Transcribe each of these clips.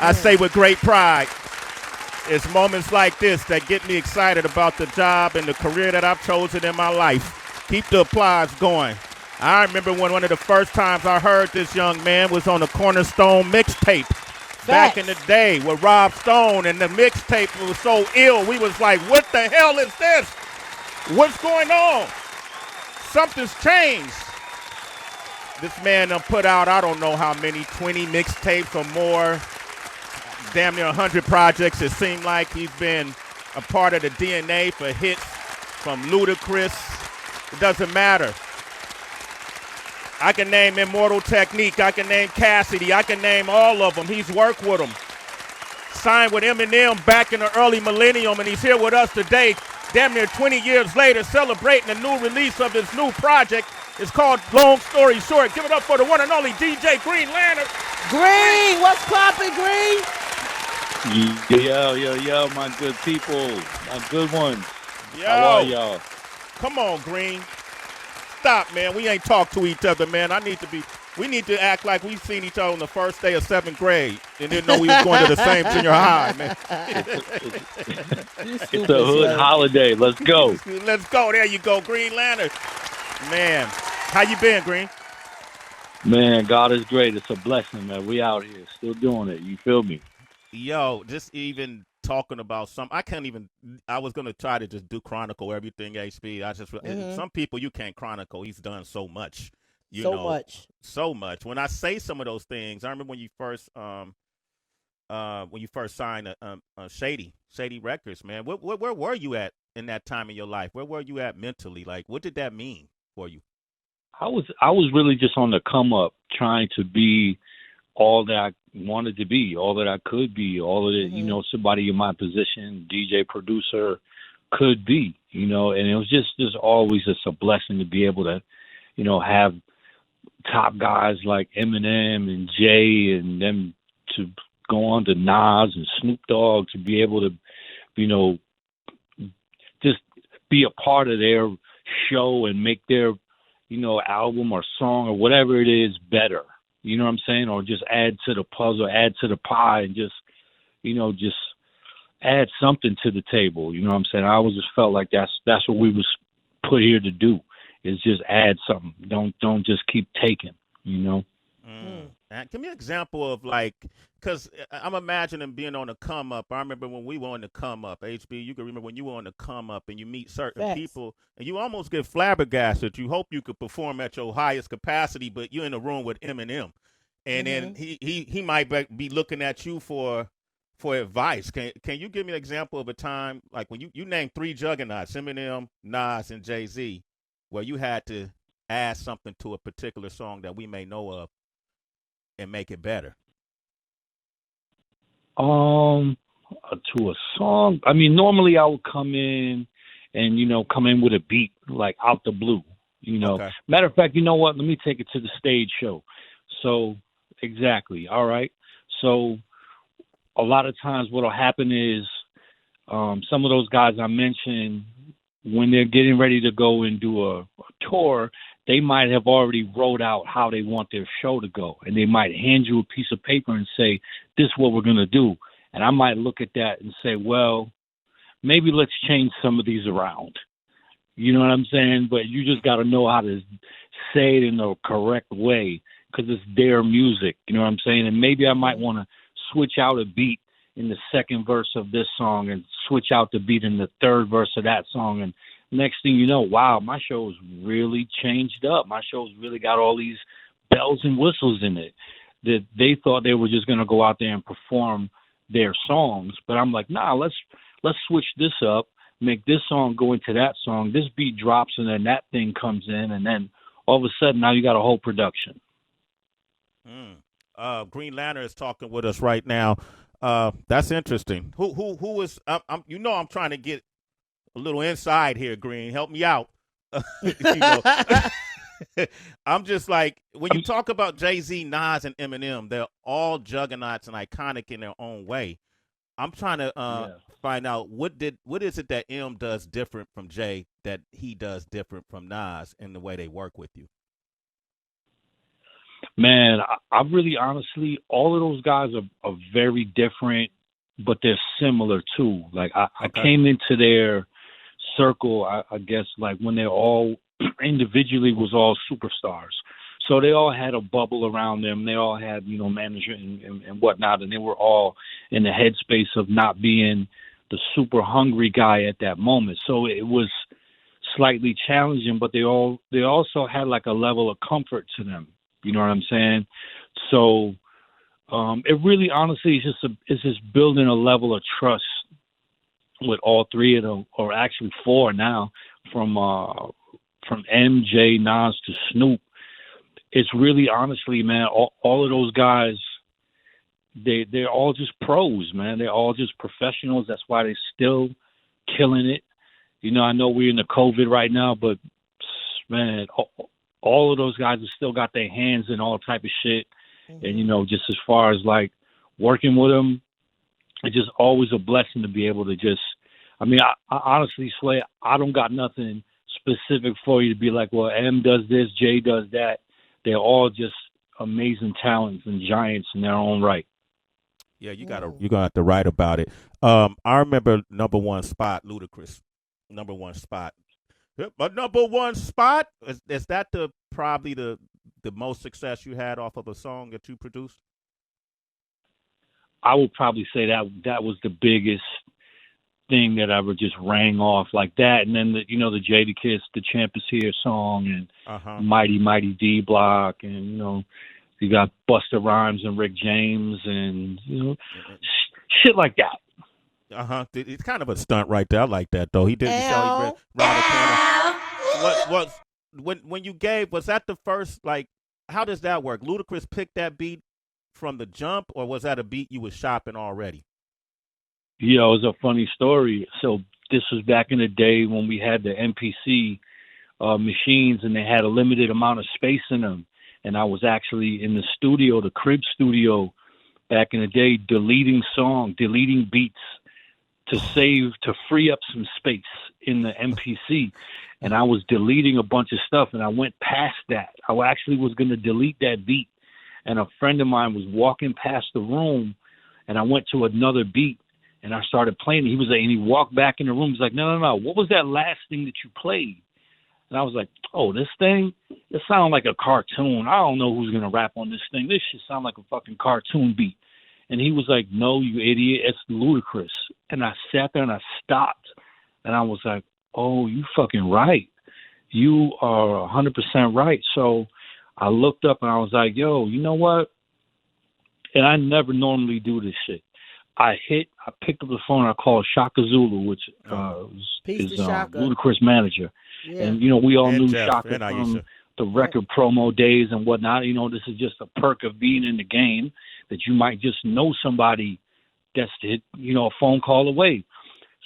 I say with great pride. It's moments like this that get me excited about the job and the career that I've chosen in my life. Keep the applause going. I remember when one of the first times I heard this young man was on the Cornerstone mixtape back in the day with Rob Stone, and the mixtape was so ill. We was like, what the hell is this? What's going on? Something's changed. This man done put out, I don't know how many, 20 mixtapes or more, damn near 100 projects. It seemed like he's been a part of the DNA for hits from Ludacris. It doesn't matter. I can name Immortal Technique. I can name Cassidy. I can name all of them. He's worked with them. Signed with Eminem back in the early millennium, and he's here with us today, damn near 20 years later, celebrating the new release of his new project. It's called Long Story Short. Give it up for the one and only DJ Green Lantern. Green, what's poppin', Green? Yo, my good people, my good ones. Yo. How are y'all? Come on, Green. Stop, man. We ain't talk to each other, man. We need to act like we've seen each other on the first day of 7th grade and didn't know we was going to the same junior high, man. It's a hood holiday. Let's go. Let's go. There you go, Green Lantern. Man, how you been, Green? Man, God is great. It's a blessing, man. We out here still doing it. You feel me? Yo, just even talking about I was going to try to just do chronicle everything, HB. Some people you can't chronicle. He's done so much. So much. When I say some of those things, I remember when you first signed Shady Records, man. Where were you at in that time in your life? Where were you at mentally? Like, what did that mean for you? I was really just on the come up, trying to be all that I wanted to be, all that I could be, all of it, somebody in my position, DJ, producer, could be, and it was just always just a blessing to be able to, have top guys like Eminem and Jay and them to go on to Nas and Snoop Dogg to be able to, just be a part of their show and make their, album or song or whatever it is better. You know what I'm saying? Or just add to the puzzle, add to the pie, and just add something to the table. You know what I'm saying? I always just felt like that's what we was put here to do, is just add something. Don't just keep taking, Give me an example of because I'm imagining being on the come up. I remember when we were on the come up, HB, you can remember when you were on the come up and you meet certain people and you almost get flabbergasted. You hope you could perform at your highest capacity, but you're in a room with Eminem. And then he might be looking at you for advice. Can you give me an example of a time, like when you named 3 juggernauts, Eminem, Nas, and Jay-Z, where you had to add something to a particular song that we may know of and make it better? To a song, I mean, normally I would come in with a beat, like out the blue, Okay. Matter of fact, you know what? Let me take it to the stage show. So, exactly. All right. So, a lot of times what'll happen is some of those guys I mentioned, when they're getting ready to go and do a tour, they might have already wrote out how they want their show to go. And they might hand you a piece of paper and say, this is what we're going to do. And I might look at that and say, well, maybe let's change some of these around. You know what I'm saying? But you just got to know how to say it in the correct way, because it's their music. You know what I'm saying? And maybe I might want to switch out a beat in the second verse of this song and switch out the beat in the third verse of that song. And next thing you know, wow, my show's really changed up. My show's really got all these bells and whistles in it that they thought they were just going to go out there and perform their songs. But I'm like, nah, let's switch this up, make this song go into that song. This beat drops and then that thing comes in. And then all of a sudden now you got a whole production. Green Lantern is talking with us right now. That's interesting. Who is? I'm trying to get a little inside here. Green, help me out. I'm just like, when you talk about Jay-Z, Nas, and Eminem, they're all juggernauts and iconic in their own way. I'm trying to find out what is it that M does different from Jay that he does different from Nas in the way they work with you. Man, I really honestly, all of those guys are very different, but they're similar too. Like I came into their circle, I guess, like when they're all individually was all superstars. So they all had a bubble around them. They all had, manager and whatnot, and they were all in the headspace of not being the super hungry guy at that moment. So it was slightly challenging, but they also had like a level of comfort to them. You know what I'm saying? So it really, honestly, is just building a level of trust with all three of them, or actually four now, from MJ, Nas to Snoop. It's really, honestly, man, all of those guys, they're all just pros, man. They're all just professionals. That's why they're still killing it. I know we're in the COVID right now, but man, all of those guys have still got their hands in all type of shit. Mm-hmm. And, just as far as like working with them, it's just always a blessing to be able to just, I honestly, Sway, I don't got nothing specific for you to be like, well, M does this, J does that. They're all just amazing talents and giants in their own right. Yeah, you're gonna have to write about it. I remember number one spot, Ludacris. Number one spot. But number one spot, is that probably the most success you had off of a song that you produced? I would probably say that was the biggest thing that ever just rang off like that. And then the Jadakiss, The Champ Is Here song, and Mighty Mighty D Block, and you got Busta Rhymes and Rick James, and shit like that. It's kind of a stunt right there. I like that though. He did around the corner. When you gave, was that the first, like, how does that work? Ludacris picked that beat from the jump, or was that a beat you was shopping already? It was a funny story. So this was back in the day when we had the MPC machines, and they had a limited amount of space in them. And I was actually in the studio, the crib studio, back in the day, deleting beats to free up some space in the MPC. And I was deleting a bunch of stuff, and I went past that. I actually was going to delete that beat. And a friend of mine was walking past the room, and I went to another beat, and I started playing it. And he walked back in the room. He's like, no. What was that last thing that you played? And I was like, oh, this thing? It sounds like a cartoon. I don't know who's going to rap on this thing. This shit sound like a fucking cartoon beat. And he was like, no, you idiot. It's Ludacris. And I sat there and I stopped. And I was like, oh, you fucking right. You are 100% right. So I looked up and I was like, yo, you know what? And I never normally do this shit. I picked up the phone and I called Shaka Zulu, which is Ludacris' manager. Yeah. And, we all knew Jeff, Shaka from the record promo days and whatnot. This is just a perk of being in the game, that you might just know somebody that's a phone call away.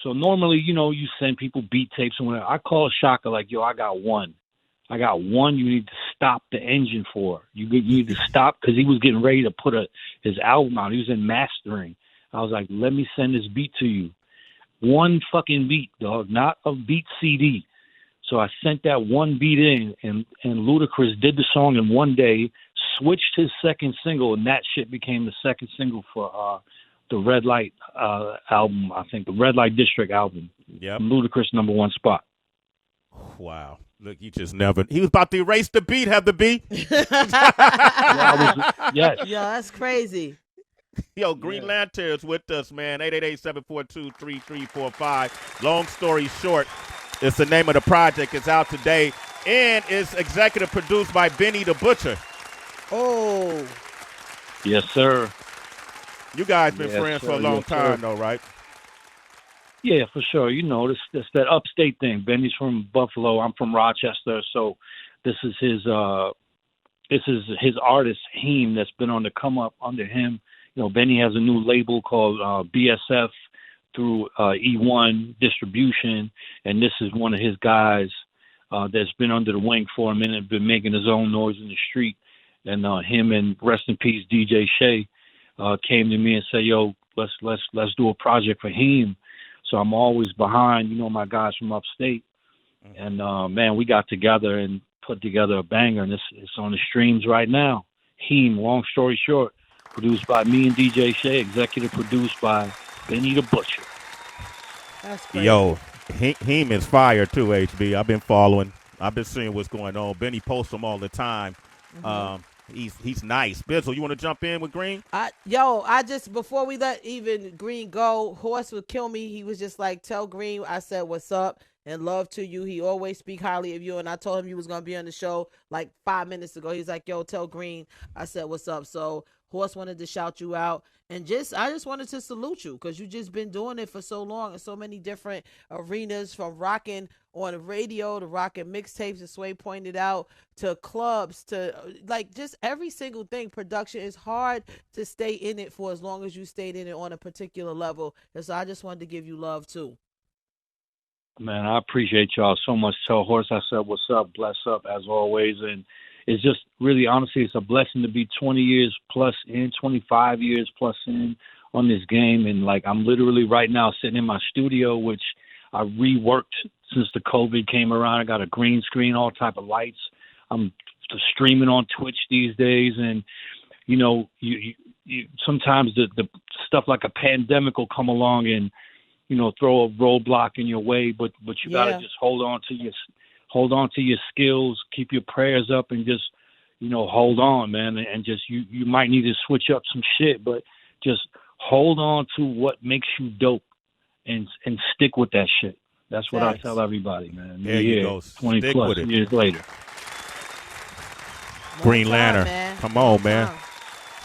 So normally, you send people beat tapes and whatever. I call Shaka like, yo, I got one you need to stop the engine for. You need to stop, because he was getting ready to put his album out. He was in mastering. I was like, let me send this beat to you. One fucking beat, dog, not a beat CD. So I sent that one beat in, and Ludacris did the song in one day, switched his second single, and that shit became the second single for the Red Light album, I think, the Red Light District album. Yep. Ludacris number one spot. Wow. Look, you just never. He was about to erase the beat, have the beat. Yes. Yeah, that's crazy. Yo, Green Lantern's with us, man. 888-742-3345. Long story short, it's the name of the project. It's out today, and it's executive produced by Benny the Butcher. Oh. Yes, sir. You guys been friends for a long time, though, right? Yeah, for sure. This that upstate thing. Benny's from Buffalo. I'm from Rochester. So this is his artist, Heem, that's been on the come up under him. Benny has a new label called BSF through E1 Distribution, and this is one of his guys that's been under the wing for a minute, been making his own noise in the street. And him and rest in peace DJ Shay came to me and said, "Yo, let's do a project for him." So I'm always behind, my guys from upstate, and man, we got together and put together a banger, and it's on the streams right now. Heem, Long Story Short, produced by me and DJ Shay, executive produced by Benny the Butcher. That's crazy. Yo, Heem is fire too, HB. I've been following. I've been seeing what's going on. Benny posts them all the time. He's nice. Bizzle, you want to jump in with Green? I just, before we let even Green go, Horse would kill me. He was just like, tell Green I said what's up and love to you. He always speak highly of you, and I told him you was going to be on the show like 5 minutes ago. He's like, yo, tell Green I said what's up. So Horse wanted to shout you out, and I just wanted to salute you because you just been doing it for so long in so many different arenas, from rocking on the radio to rocking mixtapes, as Sway pointed out, to clubs, to like just every single thing. Production is hard to stay in it for as long as you stayed in it on a particular level, and so I just wanted to give you love too. Man, I appreciate y'all so much. Tell Horse I said what's up, bless up as always, and it's just really, honestly, it's a blessing to be 20 years plus in, 25 years plus in on this game. And, like, I'm literally right now sitting in my studio, which I reworked since the COVID came around. I got a green screen, all type of lights. I'm streaming on Twitch these days. And, you know, you sometimes the stuff like a pandemic will come along and, you know, throw a roadblock in your way. But you got to just hold on to your skills, keep your prayers up, and just, you know, hold on, man. And just you might need to switch up some shit, but just hold on to what makes you dope and stick with that shit. That's what I tell everybody, man. There you go. 20 stick plus with it. years later. Green Lantern. Come on, man.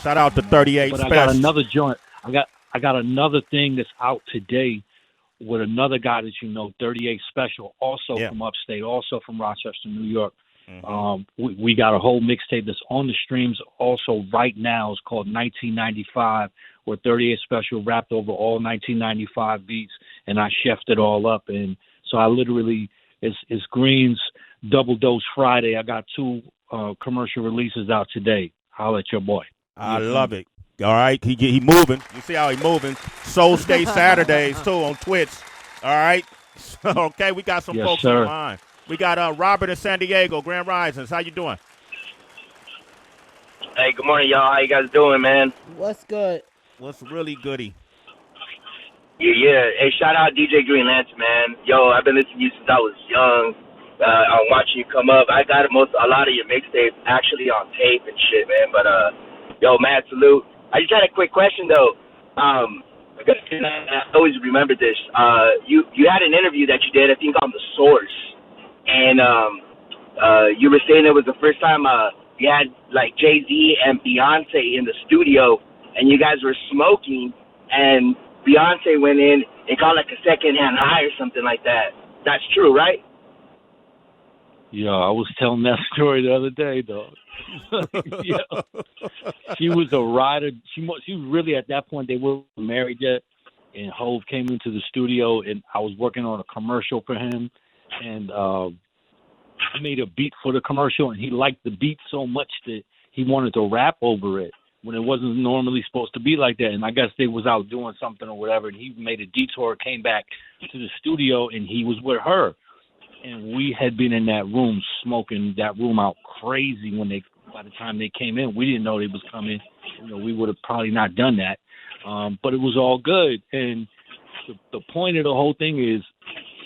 Shout out to 38 But Special. I got another joint. I got another thing that's out today with another guy that you know, 38 Special, also from upstate, also from Rochester, New York. We got a whole mixtape that's on the streams also right now. It's called 1995, where 38 Special rapped over all 1995 beats, and I chefed it all up. And so I literally, it's Green's Double Dose Friday. I got 2 commercial releases out today. Holla at your boy. I love it. All right, he moving. You see how he moving. Soul State Saturdays too on Twitch. All right. Okay, we got some folks on the line. We got Robert in San Diego, Grand Risings. How you doing? Hey, good morning, y'all. How you guys doing, man? What's good? What's really goody? Yeah. Hey, shout out DJ Green Lance, man. Yo, I've been listening to you since I was young. I'm watching you come up. I got a lot of your mixtapes actually on tape and shit, man. But yo, mad salute. I just had a quick question though. I always remember this. You had an interview that you did, I think, on The Source, and you were saying it was the first time you had like Jay-Z and Beyonce in the studio, and you guys were smoking, and Beyonce went in and got like a secondhand high or something like that. That's true, right? Yeah, I was telling that story the other day, dog. She was a rider. She was really, at that point, they weren't married yet. And Hove came into the studio, and I was working on a commercial for him. And I made a beat for the commercial, and he liked the beat so much that he wanted to rap over it when it wasn't normally supposed to be like that. And I guess they was out doing something or whatever, and he made a detour, came back to the studio, and he was with her. And we had been in that room smoking that room out crazy by the time they came in. We didn't know they was coming. You know, we would have probably not done that. But it was all good. And the point of the whole thing is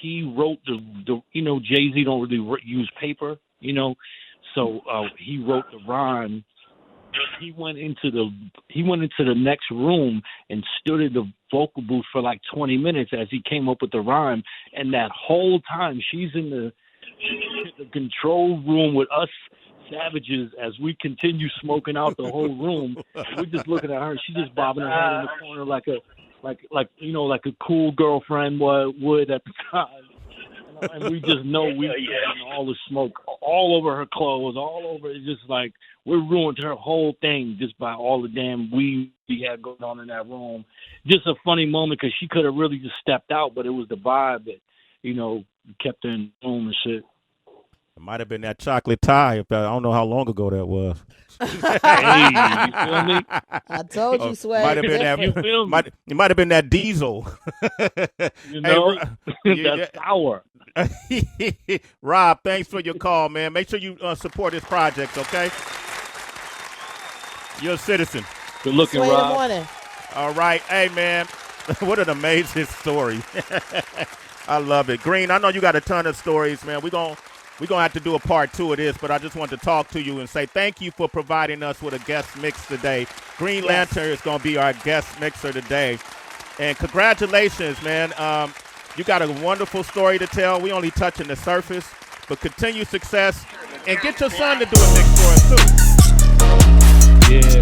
he wrote the you know, Jay-Z don't really use paper, you know. So he wrote the rhyme. He went into the next room and stood in the vocal booth for like 20 minutes as he came up with the rhyme. And that whole time she's in the control room with us savages as we continue smoking out the whole room. We're just looking at her. She's just bobbing her head in the corner like a cool girlfriend would at the time. And we just know all the smoke all over her clothes, all over. It's just like we ruined her whole thing just by all the damn weed we had going on in that room. Just a funny moment because she could have really just stepped out, but it was the vibe that, you know, kept her in the room and shit. It might have been that chocolate tie. I don't know how long ago that was. Hey, you feel me? I told you, Sway. Might have been that. You feel me? It might have been that diesel. You know, that's sour. Rob, thanks for your call, man. Make sure you support this project, okay? You're a citizen. Good looking, Sway in the Rob. morning. All right. Hey, man, what an amazing story. I love it. Green, I know you got a ton of stories, man. We're gonna have to do a part 2 of this, but I just want to talk to you and say thank you for providing us with a guest mix today. Green Lantern is going to be our guest mixer today. And congratulations, man. You got a wonderful story to tell. We only touching the surface, but continued success. And get your son to do a mix for us, too. Yeah,